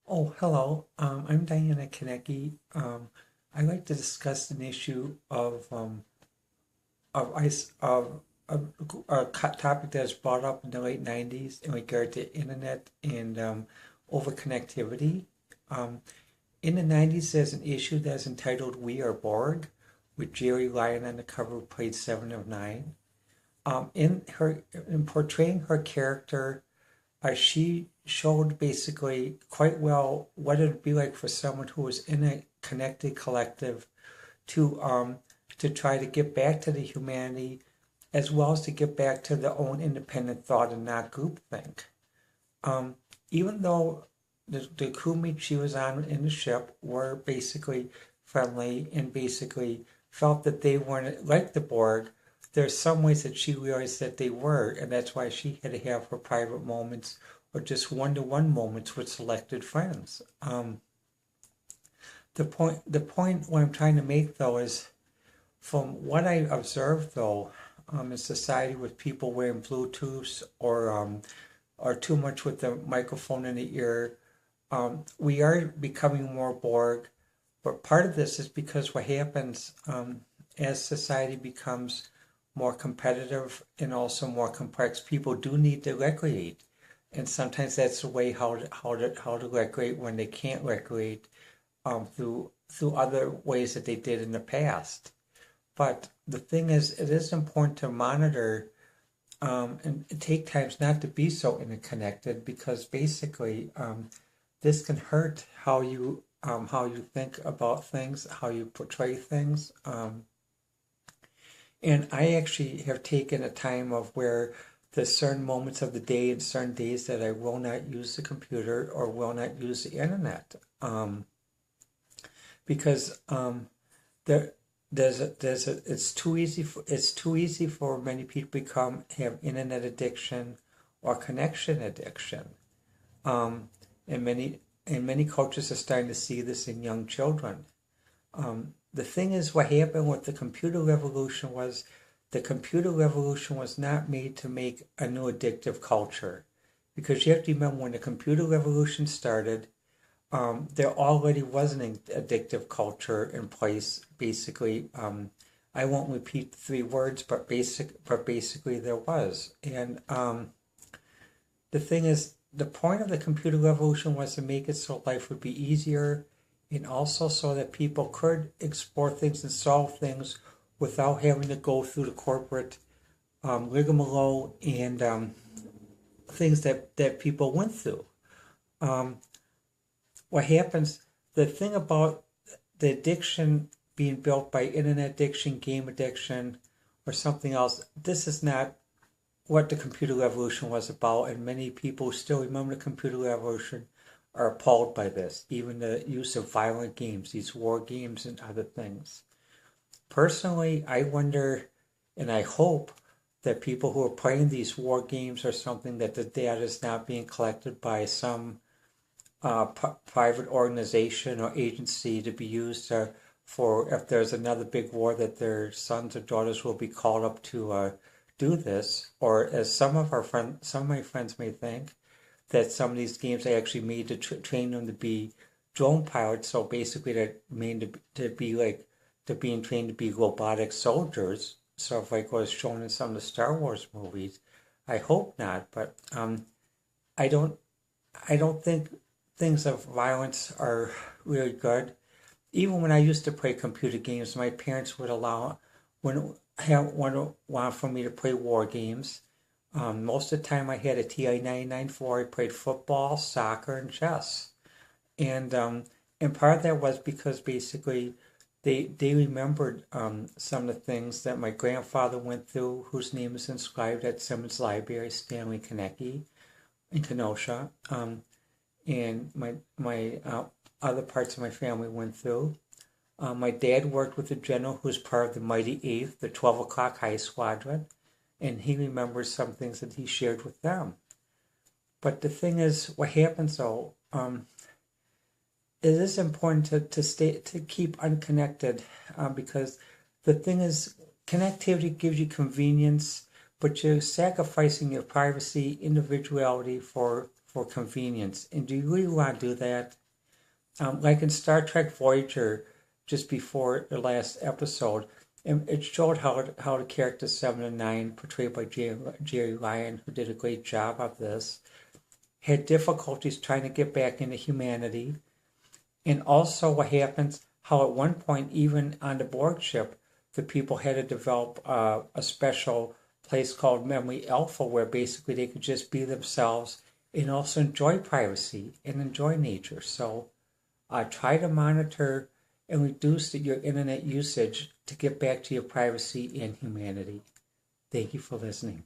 Oh, hello. I'm Diana Konecki. I'd like to discuss an issue of ice of a topic that was brought up in the late '90s in regard to internet and overconnectivity. Um, in the '90s, there's an issue that's entitled "We Are Borg," with Jeri Ryan on the cover, who played Seven of Nine. In portraying her character, she showed basically quite well what it would be like for someone who was in a connected collective to um, to try to get back to the humanity as well as to get back to their own independent thought and not groupthink. Um, Even though the crewmates she was on in the ship were basically friendly and basically felt that they weren't like the Borg, there's some ways that she realized that they were, and that's why she had to have her private moments or just one-to-one moments with selected friends. The point what I'm trying to make though is from what I observed though, in society with people wearing Bluetooth or too much with the microphone in the ear, we are becoming more Borg. But part of this is because what happens as society becomes more competitive and also more complex, people do need to recreate. And sometimes that's the way how to recreate when they can't recreate through other ways that they did in the past. But the thing is, it is important to monitor and take times not to be so interconnected because basically this can hurt how you think about things, how you portray things. And I actually have taken a time of where there's certain moments of the day and certain days that I will not use the computer or will not use the internet because there it's too easy for many people to become have internet addiction or connection addiction. Um, and many cultures are starting to see this in young children. The thing is, what happened with the computer revolution was not made to make a new addictive culture. Because you have to remember when the computer revolution started, there already was an addictive culture in place. Basically, I won't repeat the three words, but basically there was. And the thing is, the point of the computer revolution was to make it so life would be easier and also so that people could explore things and solve things without having to go through the corporate rigmarole and things that people went through. Um, what happens, the thing about the addiction being built by internet addiction, game addiction, or something else, this is not what the computer revolution was about, and many people still remember the computer revolution are appalled by this, even the use of violent games, these war games and other things. Personally, I wonder and I hope that people who are playing these war games are something that the data is not being collected by some private organization or agency to be used for if there's another big war that their sons or daughters will be called up to do this, or as some of my friends may think, that some of these games are actually made to train them to be drone pilots. So basically, they're made to be like to being trained to be robotic soldiers. So if like was shown in some of the Star Wars movies, I hope not. But I don't I don't think things of violence are really good. Even when I used to play computer games, my parents would allow when would want for me to play war games. Most of the time, I had a TI 99 I played football, soccer, and chess. And part of that was because basically they remembered some of the things that my grandfather went through, whose name is inscribed at Simmons Library, Stanley Konecki in Kenosha, and my other parts of my family went through. My dad worked with a general who was part of the Mighty Eighth, the 12 o'clock High Squadron, and he remembers some things that he shared with them. But the thing is, what happens though, it is important to keep unconnected because the thing is, connectivity gives you convenience, but you're sacrificing your privacy, individuality for convenience. And do you really want to do that? Like in Star Trek Voyager, just before the last episode, it showed how the character 7 and 9, portrayed by Jeri Ryan, who did a great job of this, had difficulties trying to get back into humanity. And also what happens, how at one point, even on the Borg ship, the people had to develop a special place called Memory Alpha, where basically they could just be themselves and also enjoy privacy and enjoy nature. So try to monitor and reduce your internet usage to get back to your privacy and humanity. Thank you for listening.